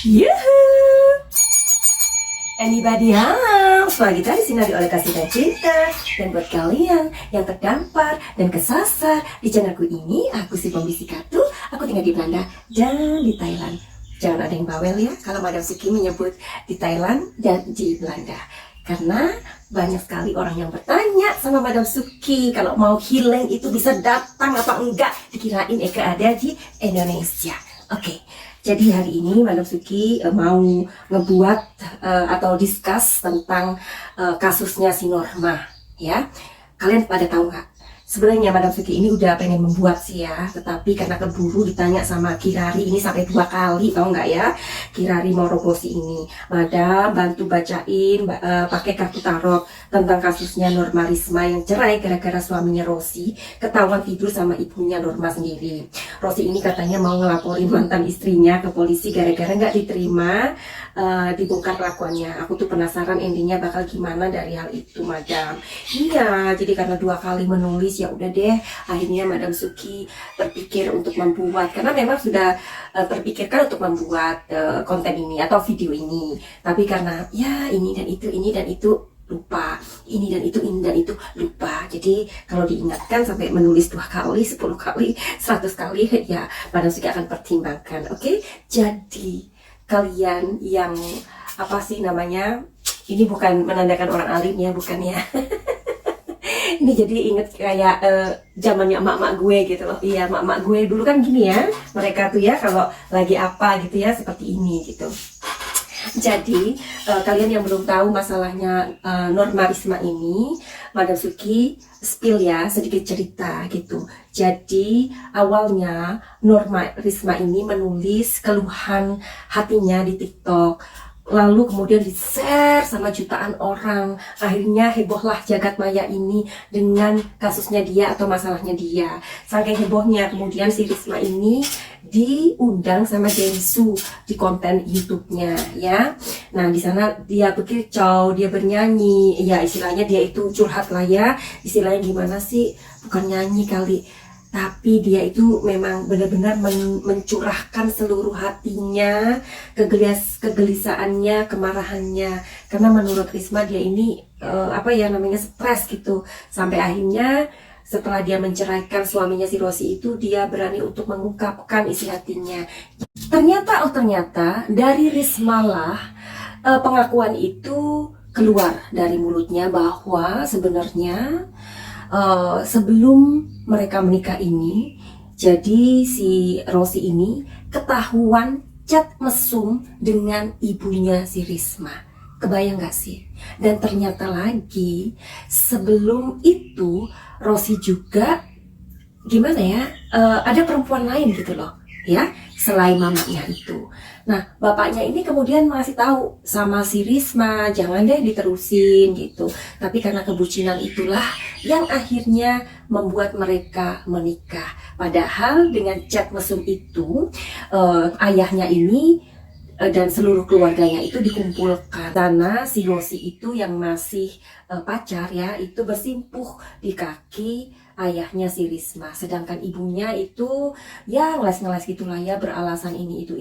Yuhu! Anybody else? Wah, kita disinari oleh kasih dan cinta. Dan buat kalian yang terdampar dan kesasar di channelku ini, aku si Pembisikatu. Aku tinggal di Belanda dan di Thailand. Jangan ada yang bawel ya kalau Madam Suki menyebut di Thailand dan di Belanda. Karena banyak sekali orang yang bertanya sama Madam Suki kalau mau healing itu bisa datang apa enggak. Dikirain Eka ada di Indonesia. Oke. Jadi hari ini Madam Suki mau ngebuat atau discuss tentang kasusnya si Norma, ya. Kalian pada tahu nggak? Sebenarnya Madam Suki ini udah pengen membuat sih ya, tetapi karena keburu ditanya sama Kirari ini sampai 2 kali, tahu nggak ya? Kirari mau robosi ini, Madam bantu bacain pakai kartu tarot tentang kasusnya Norma Risma yang cerai gara-gara suaminya Rosi ketahuan tidur sama ibunya Norma sendiri. Rosi ini katanya mau ngelaporin mantan istrinya ke polisi gara-gara nggak diterima dibongkar kelakuannya. Aku tuh penasaran endingnya bakal gimana dari hal itu, Madam. Iya, jadi karena 2 kali menulis ya udah deh, akhirnya Madam Suki terpikir untuk membuat, karena memang sudah terpikirkan untuk membuat konten ini atau video ini, tapi karena ya ini dan itu lupa, ini dan itu lupa. Jadi kalau diingatkan sampai menulis 2 kali, 10 kali, 100 kali ya Madam Suki akan pertimbangkan. Oke? Jadi kalian yang apa sih namanya, ini bukan menandakan orang alim ya, bukan ya. Ini jadi inget kayak zamannya emak-emak gue gitu loh. Iya, emak-emak gue dulu kan gini ya, mereka tuh ya kalau lagi apa gitu ya seperti ini gitu. Jadi kalian yang belum tahu masalahnya Norma Risma ini, Madam Suki spill ya sedikit cerita gitu. Jadi awalnya Norma Risma ini menulis keluhan hatinya di TikTok. Lalu kemudian di-share sama jutaan orang. Akhirnya hebohlah jagat maya ini dengan kasusnya dia atau masalahnya dia. Saking hebohnya kemudian si Risma ini diundang sama Densu di konten YouTube-nya ya. Nah, di sana dia berkicau, dia bernyanyi. Ya istilahnya dia itu curhat lah ya. Istilahnya gimana sih? Bukan nyanyi kali. Tapi dia itu memang benar-benar mencurahkan seluruh hatinya, kegelisahannya, kemarahannya. Karena menurut Risma dia ini stres gitu. Sampai akhirnya setelah dia menceraikan suaminya si Rosi itu, dia berani untuk mengungkapkan isi hatinya. Ternyata dari Risma lah pengakuan itu keluar dari mulutnya bahwa sebenarnya sebelum mereka menikah ini, jadi si Rosi ini ketahuan chat mesum dengan ibunya si Risma. Kebayang gak sih? Dan ternyata lagi sebelum itu Rosi juga gimana ya, ada perempuan lain gitu loh ya, selain mamanya itu. Nah, bapaknya ini kemudian masih tahu sama si Risma, jangan deh diterusin gitu. Tapi karena kebucinan itulah yang akhirnya membuat mereka menikah. Padahal dengan chat mesum itu, ayahnya ini dan seluruh keluarganya itu dikumpulkan. Karena si Rosi itu yang masih pacar ya, itu bersimpuh di kaki ayahnya si Risma, sedangkan ibunya itu ya ngeles-ngeles gitulah ya, beralasan ini itu.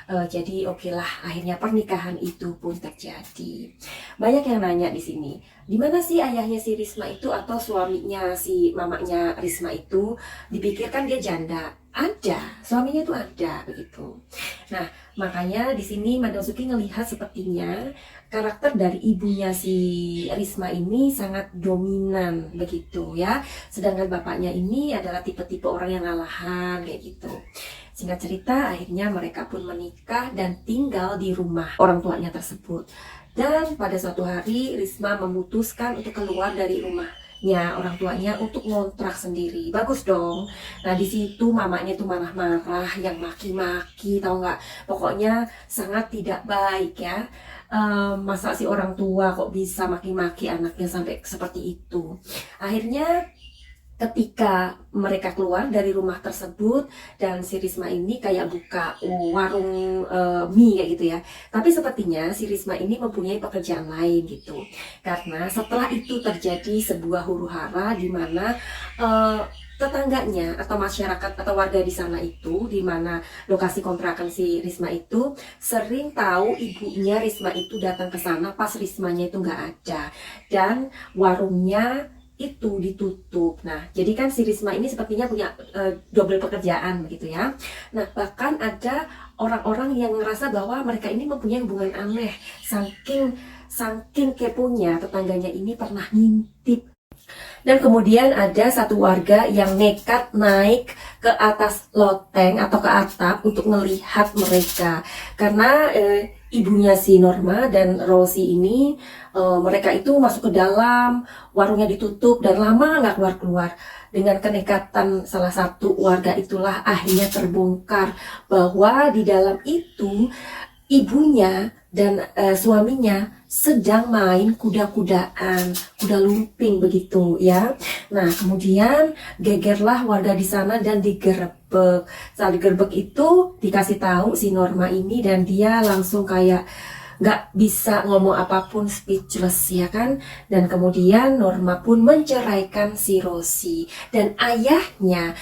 Jadi oke lah, akhirnya pernikahan itu pun terjadi. Banyak yang nanya di sini, di mana sih ayahnya si Risma itu atau suaminya si mamanya Risma itu? Dipikirkan dia janda. Ada, suaminya itu ada begitu. Nah, makanya di sini Madam Suki ngelihat sepertinya karakter dari ibunya si Risma ini sangat dominan begitu ya. Sedangkan bapaknya ini adalah tipe-tipe orang yang ngalahan kayak gitu. Singkat cerita, akhirnya mereka pun menikah dan tinggal di rumah orang tuanya tersebut. Dan pada suatu hari Risma memutuskan untuk keluar dari rumahnya orang tuanya untuk ngontrak sendiri. Bagus dong. Nah, di situ mamanya tuh marah-marah, yang maki-maki, tahu nggak? Pokoknya sangat tidak baik ya. Masa si orang tua kok bisa maki-maki anaknya sampai seperti itu. Akhirnya ketika mereka keluar dari rumah tersebut dan si Risma ini kayak buka warung mie kayak gitu ya. Tapi sepertinya si Risma ini mempunyai pekerjaan lain gitu. Karena setelah itu terjadi sebuah huru-hara di mana tetangganya atau masyarakat atau warga di sana itu, di mana lokasi kontrakan si Risma itu, sering tahu ibunya Risma itu datang ke sana pas Rismanya itu nggak ada, dan warungnya itu ditutup. Nah, jadi kan si Risma ini sepertinya punya double pekerjaan begitu ya. Nah, bahkan ada orang-orang yang ngerasa bahwa mereka ini mempunyai hubungan aneh, saking keponya tetangganya ini pernah ngintip. Dan kemudian ada satu warga yang nekat naik ke atas loteng atau ke atap untuk melihat mereka. Karena ibunya si Norma dan Rosi ini, mereka itu masuk ke dalam, warungnya ditutup dan lama nggak keluar-keluar. Dengan kenekatan salah satu warga itulah akhirnya terbongkar bahwa di dalam itu ibunya dan suaminya sedang main kuda-kudaan, kuda lumping begitu ya. Nah, kemudian gegerlah warga di sana dan digerebek. Saat digerebek itu dikasih tahu si Norma ini dan dia langsung kayak nggak bisa ngomong apapun, speechless ya kan. Dan kemudian Norma pun menceraikan si Rosi, dan ayahnya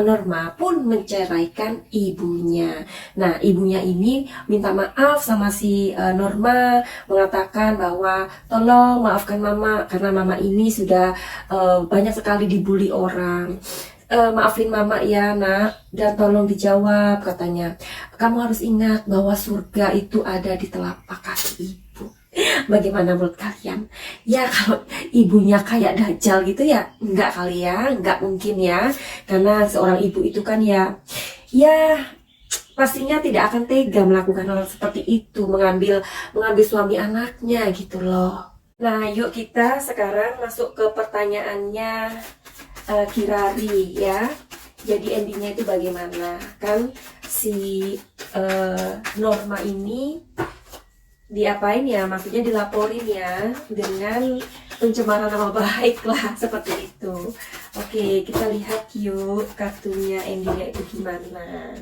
Norma pun menceraikan ibunya. Nah, ibunya ini minta maaf sama si Norma, mengatakan bahwa tolong maafkan mama karena mama ini sudah banyak sekali dibully orang. Maafin mama ya nak, dan tolong dijawab, katanya. Kamu harus ingat bahwa surga itu ada di telapak kaki ibu. Bagaimana menurut kalian? Ya kalau ibunya kayak Dajjal gitu ya enggak kali ya, enggak mungkin ya. Karena seorang ibu itu kan ya pastinya tidak akan tega melakukan hal seperti itu, mengambil suami anaknya gitu loh. Nah, yuk kita sekarang masuk ke pertanyaannya Kirari ya. Jadi endingnya itu bagaimana? Kan si Norma ini diapain ya? Maksudnya dilaporin ya dengan pencemaran nama baik lah, seperti itu. Oke, kita lihat yuk kartunya endingnya itu gimana.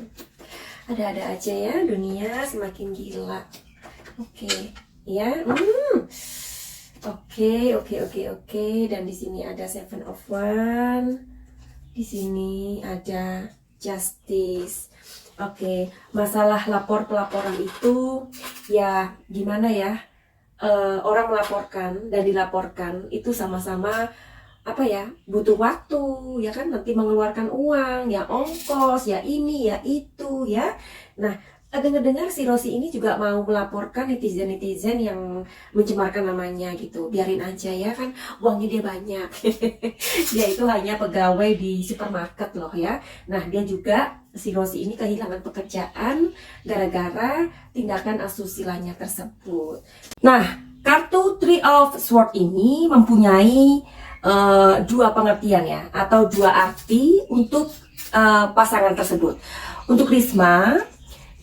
Ada-ada aja ya, dunia semakin gila. Oke, ya. Oke. Dan di sini ada Seven of Wands. Di sini ada Justice. Oke, masalah pelaporan itu ya gimana ya? Orang melaporkan dan dilaporkan itu sama-sama butuh waktu ya kan, nanti mengeluarkan uang, ya ongkos, ya ini, ya itu ya. Nah, dengar-dengar si Rosi ini juga mau melaporkan netizen yang mencemarkan namanya gitu. Biarin aja ya kan, uangnya dia banyak. Dia itu hanya pegawai di supermarket loh ya. Nah, dia juga, si Rosi ini kehilangan pekerjaan gara-gara tindakan asusilanya tersebut. Nah, kartu Three of Swords ini mempunyai dua pengertian ya, atau dua arti untuk pasangan tersebut. Untuk Risma,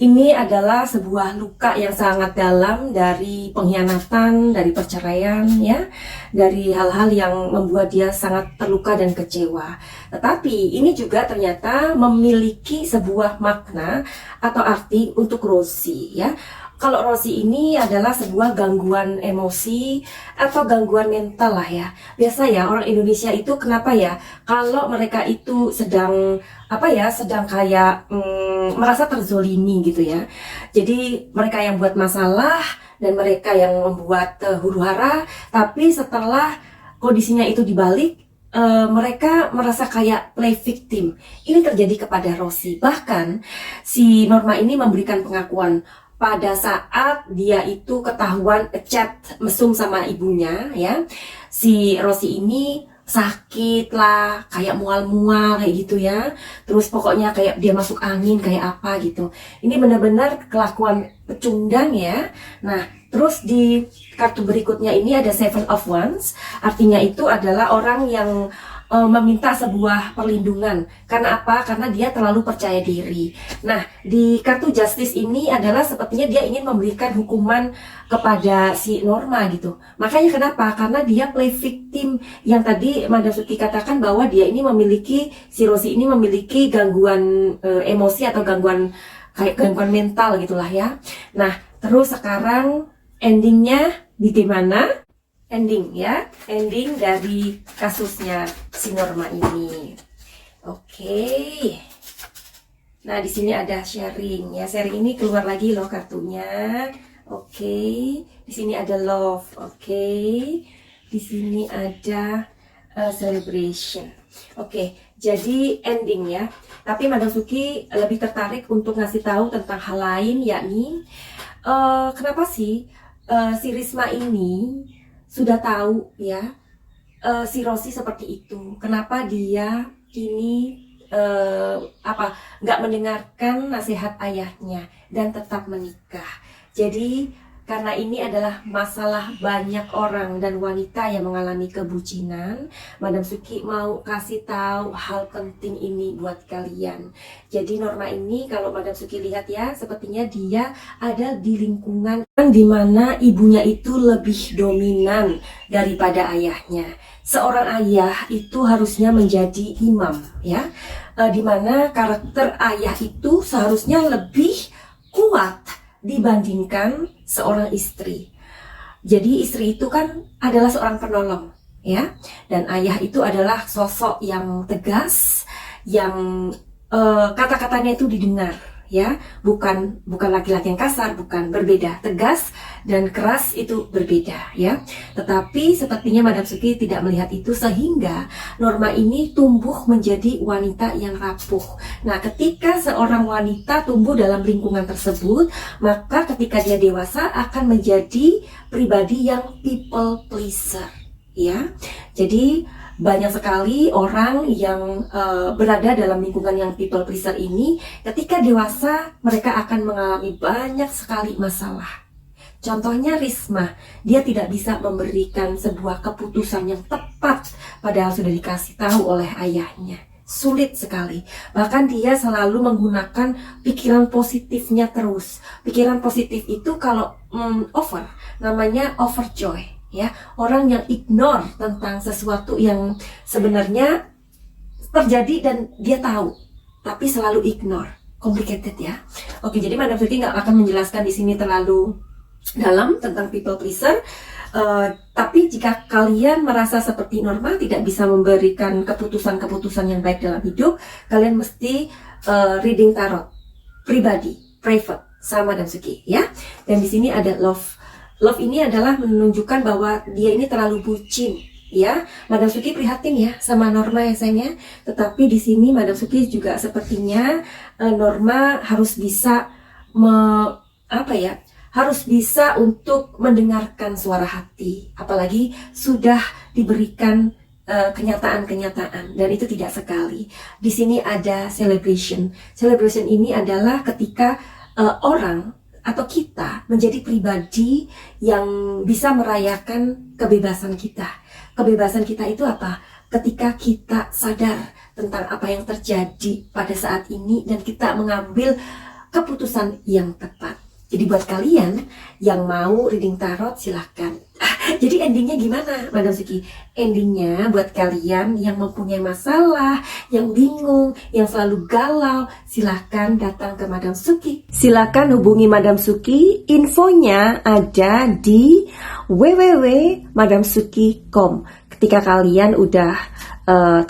ini adalah sebuah luka yang sangat dalam dari pengkhianatan, dari perceraian ya, dari hal-hal yang membuat dia sangat terluka dan kecewa. Tetapi ini juga ternyata memiliki sebuah makna atau arti untuk Rosi ya. Kalau Rosi ini adalah sebuah gangguan emosi atau gangguan mental lah ya. Biasa ya orang Indonesia itu kenapa ya, kalau mereka itu sedang kayak merasa terzolimi gitu ya. Jadi mereka yang buat masalah dan mereka yang membuat huru hara, tapi setelah kondisinya itu dibalik, mereka merasa kayak play victim. Ini terjadi kepada Rosi. Bahkan si Norma ini memberikan pengakuan pada saat dia itu ketahuan chat mesum sama ibunya ya. Si Rosi ini sakit lah, kayak mual-mual kayak gitu ya. Terus pokoknya kayak dia masuk angin kayak apa gitu. Ini benar-benar kelakuan pecundang ya. Nah, terus di kartu berikutnya ini ada Seven of Wands. Artinya itu adalah orang yang meminta sebuah perlindungan. Karena apa? Karena dia terlalu percaya diri. Nah, di kartu Justice ini adalah sepertinya dia ingin memberikan hukuman kepada si Norma gitu. Makanya kenapa? Karena dia play victim, yang tadi Madam Suti katakan bahwa dia ini memiliki, si Rosi ini memiliki gangguan emosi atau gangguan mental gitulah ya. Nah, terus sekarang endingnya di mana? Ending dari kasusnya si Norma ini. Oke. Nah, di sini ada sharing ya. Sharing ini keluar lagi loh kartunya. Oke. Di sini ada love. Oke. Di sini ada celebration. Oke, jadi ending ya. Tapi Madam Suki lebih tertarik untuk ngasih tahu tentang hal lain, yakni kenapa sih si Risma ini sudah tahu ya si Rosi seperti itu. Kenapa dia ini nggak mendengarkan nasihat ayahnya dan tetap menikah. Jadi karena ini adalah masalah banyak orang dan wanita yang mengalami kebucinan, Madam Suki mau kasih tahu hal penting ini buat kalian. Jadi Norma ini kalau Madam Suki lihat ya, sepertinya dia ada di lingkungan di mana ibunya itu lebih dominan daripada ayahnya. Seorang ayah itu harusnya menjadi imam ya, di mana karakter ayah itu seharusnya lebih kuat dibandingkan seorang istri. Jadi istri itu kan adalah seorang penolong ya, dan ayah itu adalah sosok yang tegas, yang kata-katanya itu didengar ya, bukan laki-laki yang kasar, bukan, berbeda. Tegas dan keras itu berbeda ya. Tetapi sepertinya Madam Suki tidak melihat itu, sehingga Norma ini tumbuh menjadi wanita yang rapuh. Nah, ketika seorang wanita tumbuh dalam lingkungan tersebut, maka ketika dia dewasa akan menjadi pribadi yang people pleaser ya. Jadi banyak sekali orang yang berada dalam lingkungan yang people pleaser ini, ketika dewasa mereka akan mengalami banyak sekali masalah. Contohnya Risma, dia tidak bisa memberikan sebuah keputusan yang tepat padahal sudah dikasih tahu oleh ayahnya. Sulit sekali. Bahkan dia selalu menggunakan pikiran positifnya terus. Pikiran positif itu kalau over, namanya overjoy ya, orang yang ignore tentang sesuatu yang sebenarnya terjadi dan dia tahu, tapi selalu ignore. Complicated ya. Oke, jadi Madam Suki nggak akan menjelaskan di sini terlalu dalam tentang people pleaser. Tapi jika kalian merasa seperti Norma tidak bisa memberikan keputusan-keputusan yang baik dalam hidup, kalian mesti reading tarot pribadi, private sama Madam Suki ya. Dan di sini ada love. Love ini adalah menunjukkan bahwa dia ini terlalu bucin ya. Madam Suki prihatin ya sama Norma ya sayangnya. Tetapi di sini Madam Suki juga sepertinya Norma harus bisa harus bisa untuk mendengarkan suara hati. Apalagi sudah diberikan kenyataan-kenyataan, dan itu tidak sekali. Di sini ada celebration. Celebration ini adalah ketika orang atau kita menjadi pribadi yang bisa merayakan kebebasan kita. Kebebasan kita itu apa? Ketika kita sadar tentang apa yang terjadi pada saat ini dan kita mengambil keputusan yang tepat. Jadi buat kalian yang mau reading tarot silahkan. Jadi endingnya gimana Madam Suki? Endingnya buat kalian yang mempunyai masalah, yang bingung, yang selalu galau, silahkan datang ke Madam Suki. Silahkan hubungi Madam Suki. Infonya ada di www.madamsuki.com. Ketika kalian udah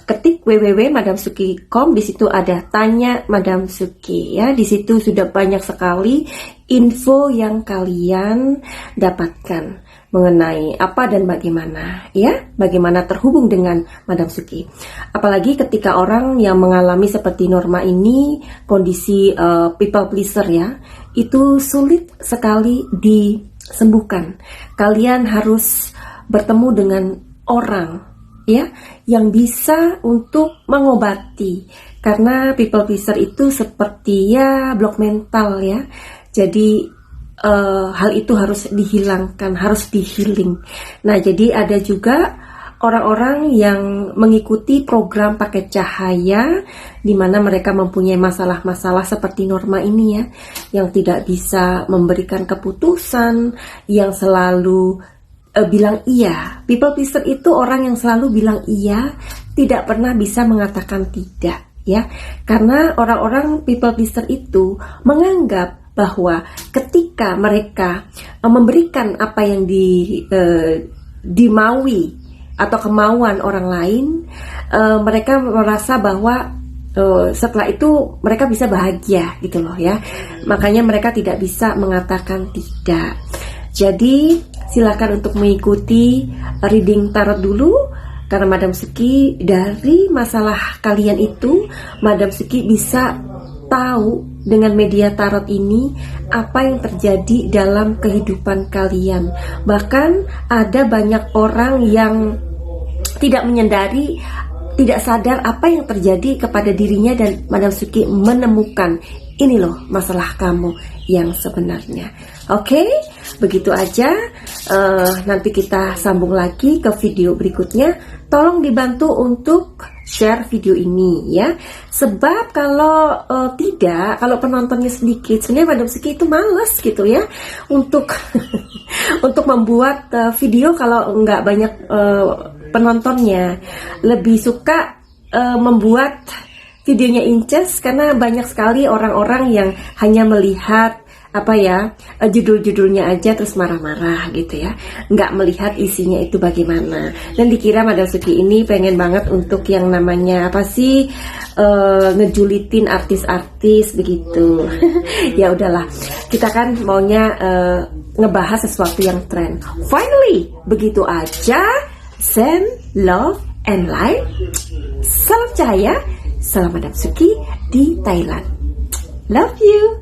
ketik www.madamsuki.com, di situ ada tanya Madam Suki ya. Di situ sudah banyak sekali info yang kalian dapatkan mengenai apa dan bagaimana ya, bagaimana terhubung dengan Madam Suki. Apalagi ketika orang yang mengalami seperti Norma ini, kondisi people pleaser ya, itu sulit sekali disembuhkan. Kalian harus bertemu dengan orang ya yang bisa untuk mengobati, karena people pleaser itu seperti ya blok mental ya. Jadi hal itu harus dihilangkan, harus di-healing. Nah, jadi ada juga orang-orang yang mengikuti program paket cahaya, di mana mereka mempunyai masalah-masalah seperti Norma ini ya, yang tidak bisa memberikan keputusan, yang selalu bilang iya. People pleaser itu orang yang selalu bilang iya, tidak pernah bisa mengatakan tidak ya. Karena orang-orang people pleaser itu menganggap bahwa ketika mereka memberikan apa yang dimaui atau kemauan orang lain, mereka merasa bahwa setelah itu mereka bisa bahagia gitu loh ya. Makanya mereka tidak bisa mengatakan tidak. Jadi silakan untuk mengikuti reading tarot dulu, karena Madam Suki dari masalah kalian itu, Madam Suki bisa tahu dengan media tarot ini apa yang terjadi dalam kehidupan kalian. Bahkan ada banyak orang yang tidak menyadari, tidak sadar apa yang terjadi kepada dirinya, dan Madam Suki menemukan ini loh masalah kamu yang sebenarnya. Oke, begitu aja. Nanti kita sambung lagi ke video berikutnya. Tolong dibantu untuk share video ini ya. Sebab kalau kalau penontonnya sedikit, sebenarnya Madam Suki itu males gitu ya untuk untuk membuat video kalau nggak banyak penontonnya. Lebih suka membuat videonya inces, karena banyak sekali orang-orang yang hanya melihat judul-judulnya aja terus marah-marah gitu ya, nggak melihat isinya itu bagaimana, dan dikira Madam Suki ini pengen banget untuk yang namanya ngejulitin artis-artis begitu. Ya udahlah, kita kan maunya ngebahas sesuatu yang tren. Finally, begitu aja. Send love and light. Salam cahaya, salam Madam Suki di Thailand. Love you.